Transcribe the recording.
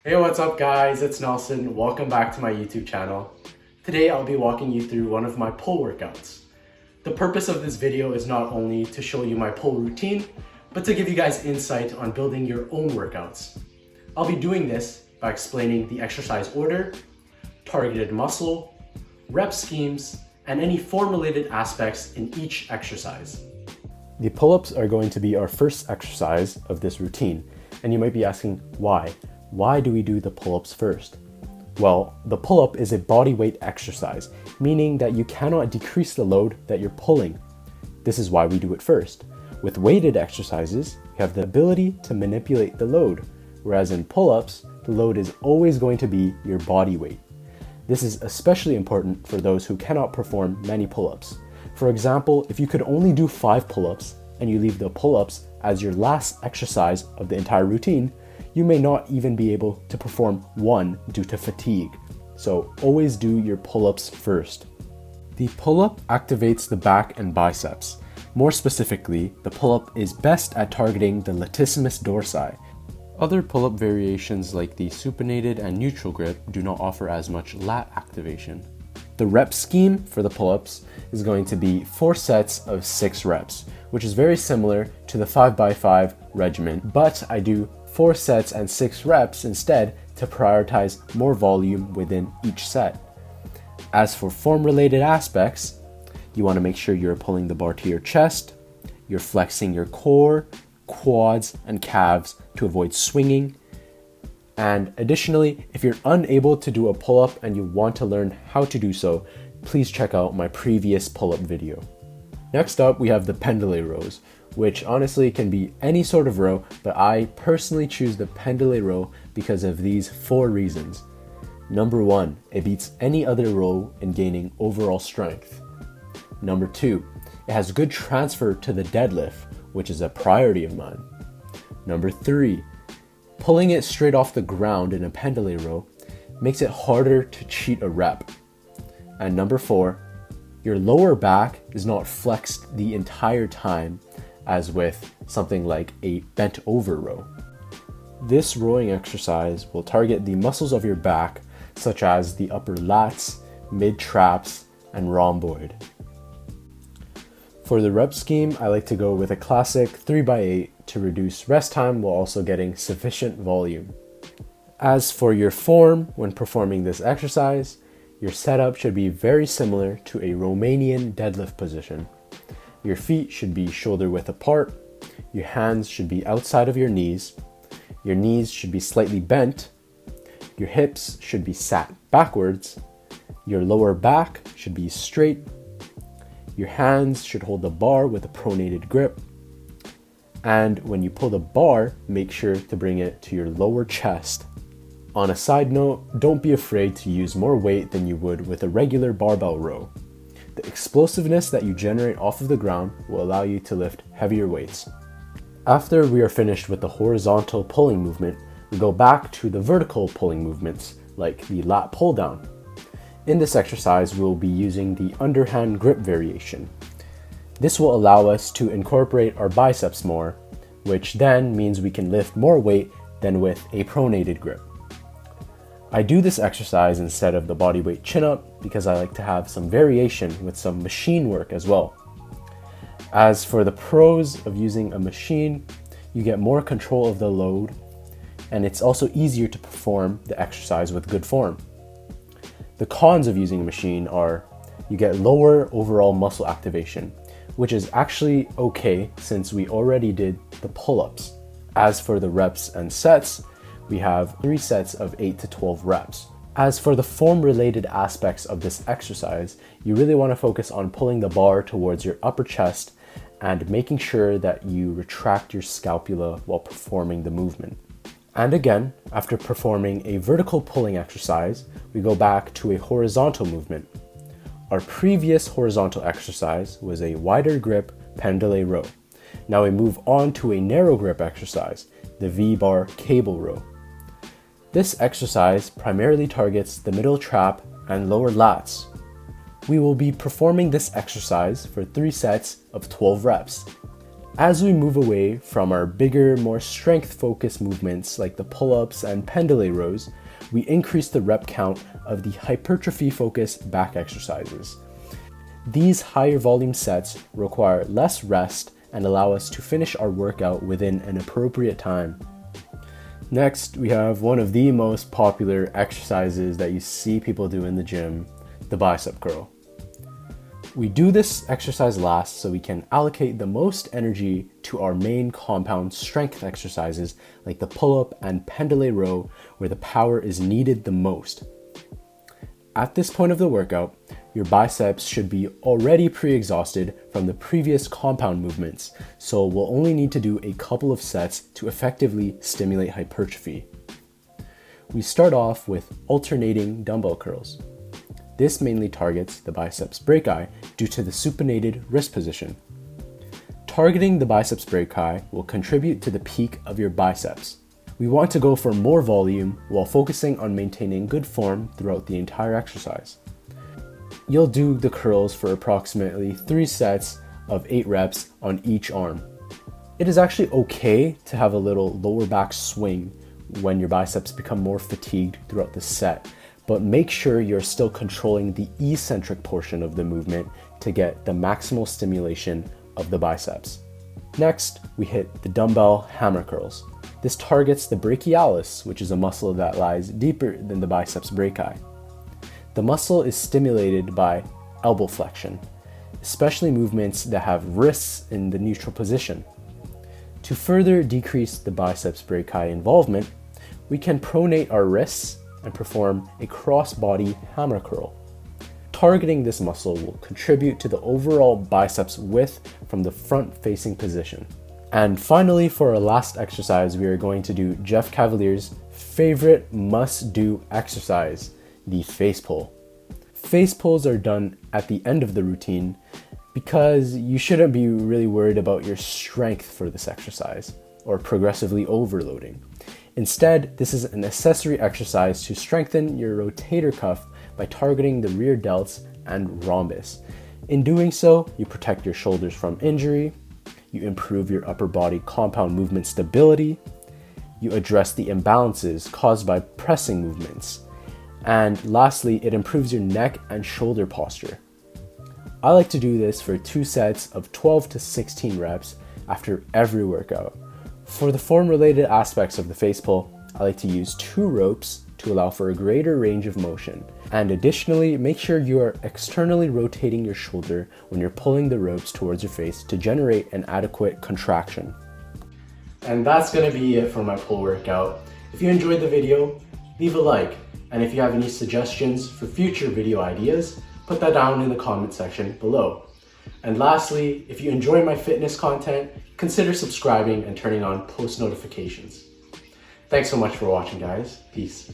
Hey, what's up guys? It's Nelson. Welcome back to my YouTube channel. Today I'll be walking you through one of my pull workouts. The purpose of this video is not only to show you my pull routine, but to give you guys insight on building your own workouts. I'll be doing this by explaining the exercise order, targeted muscle, rep schemes, and any form-related aspects in each exercise. The pull-ups are going to be our first exercise of this routine, and you might be asking why? Why do we do the pull-ups first? Well, the pull-up is a body weight exercise, meaning that you cannot decrease the load that you're pulling. This is why we do it first. With weighted exercises, you have the ability to manipulate the load, whereas in pull-ups, the load is always going to be your body weight. This is especially important for those who cannot perform many pull-ups. For example, if you could only do 5 pull-ups and you leave the pull-ups as your last exercise of the entire routine, you may not even be able to perform one due to fatigue. So always do your pull-ups first. The pull-up activates the back and biceps. More specifically, the pull-up is best at targeting the latissimus dorsi. Other pull-up variations like the supinated and neutral grip do not offer as much lat activation. The rep scheme for the pull-ups is going to be 4 sets of 6 reps, which is very similar to the 5x5 regimen, but I do 4 sets and 6 reps instead to prioritize more volume within each set. As for form-related aspects, you want to make sure you're pulling the bar to your chest, you're flexing your core, quads, and calves to avoid swinging. And additionally, if you're unable to do a pull-up and you want to learn how to do so, please check out my previous pull-up video. Next up, we have the Pendley Rose, which honestly can be any sort of row, but I personally choose the Pendley row because of these 4 reasons. Number 1, it beats any other row in gaining overall strength. Number 2, it has good transfer to the deadlift, which is a priority of mine. Number 3, pulling it straight off the ground in a Pendley row makes it harder to cheat a rep. And number 4, your lower back is not flexed the entire time as with something like a bent over row. This rowing exercise will target the muscles of your back, such as the upper lats, mid-traps, and rhomboid. For the rep scheme, I like to go with a classic 3x8 to reduce rest time while also getting sufficient volume. As for your form when performing this exercise, your setup should be very similar to a Romanian deadlift position. Your feet should be shoulder width apart, your hands should be outside of your knees should be slightly bent, your hips should be sat backwards, your lower back should be straight, your hands should hold the bar with a pronated grip, and when you pull the bar, make sure to bring it to your lower chest. On a side note, don't be afraid to use more weight than you would with a regular barbell row. The explosiveness that you generate off of the ground will allow you to lift heavier weights. After we are finished with the horizontal pulling movement, we go back to the vertical pulling movements, like the lat pull down. In this exercise, we will be using the underhand grip variation. This will allow us to incorporate our biceps more, which then means we can lift more weight than with a pronated grip. I do this exercise instead of the bodyweight chin-up because I like to have some variation with some machine work as well. As for the pros of using a machine, you get more control of the load, and it's also easier to perform the exercise with good form. The cons of using a machine are you get lower overall muscle activation, which is actually okay since we already did the pull-ups. As for the reps and sets, we have 3 sets of 8 to 12 reps. As for the form-related aspects of this exercise, you really want to focus on pulling the bar towards your upper chest and making sure that you retract your scapula while performing the movement. And again, after performing a vertical pulling exercise, we go back to a horizontal movement. Our previous horizontal exercise was a wider grip Pendley row. Now we move on to a narrow grip exercise, the V-bar cable row. This exercise primarily targets the middle trap and lower lats. We will be performing this exercise for 3 sets of 12 reps. As we move away from our bigger, more strength-focused movements like the pull-ups and Pendley Rose, we increase the rep count of the hypertrophy-focused back exercises. These higher volume sets require less rest and allow us to finish our workout within an appropriate time. Next, we have one of the most popular exercises that you see people do in the gym, the bicep curl. We do this exercise last so we can allocate the most energy to our main compound strength exercises like the pull-up and Pendley Row, where the power is needed the most. At this point of the workout, your biceps should be already pre-exhausted from the previous compound movements, so we'll only need to do a couple of sets to effectively stimulate hypertrophy. We start off with alternating dumbbell curls. This mainly targets the biceps brachii due to the supinated wrist position. Targeting the biceps brachii will contribute to the peak of your biceps. We want to go for more volume while focusing on maintaining good form throughout the entire exercise. You'll do the curls for approximately 3 sets of 8 reps on each arm. It is actually okay to have a little lower back swing when your biceps become more fatigued throughout the set, but make sure you're still controlling the eccentric portion of the movement to get the maximal stimulation of the biceps. Next, we hit the dumbbell hammer curls. This targets the brachialis, which is a muscle that lies deeper than the biceps brachii. The muscle is stimulated by elbow flexion, especially movements that have wrists in the neutral position. To further decrease the biceps brachii involvement, we can pronate our wrists and perform a cross-body hammer curl. Targeting this muscle will contribute to the overall biceps width from the front-facing position. And finally, for our last exercise, we are going to do Jeff Cavalier's favorite must-do exercise, the face pull. Face pulls are done at the end of the routine because you shouldn't be really worried about your strength for this exercise or progressively overloading. Instead, this is an accessory exercise to strengthen your rotator cuff by targeting the rear delts and rhombus. In doing so, you protect your shoulders from injury, you improve your upper body compound movement stability, you address the imbalances caused by pressing movements, and lastly, it improves your neck and shoulder posture. I like to do this for 2 sets of 12 to 16 reps after every workout. For the form-related aspects of the face pull, I like to use 2 ropes to allow for a greater range of motion. And additionally, make sure you are externally rotating your shoulder when you're pulling the ropes towards your face to generate an adequate contraction. And that's gonna be it for my pull workout. If you enjoyed the video, leave a like. And if you have any suggestions for future video ideas, put that down in the comment section below. And lastly, if you enjoy my fitness content, consider subscribing and turning on post notifications. Thanks so much for watching, guys. Peace.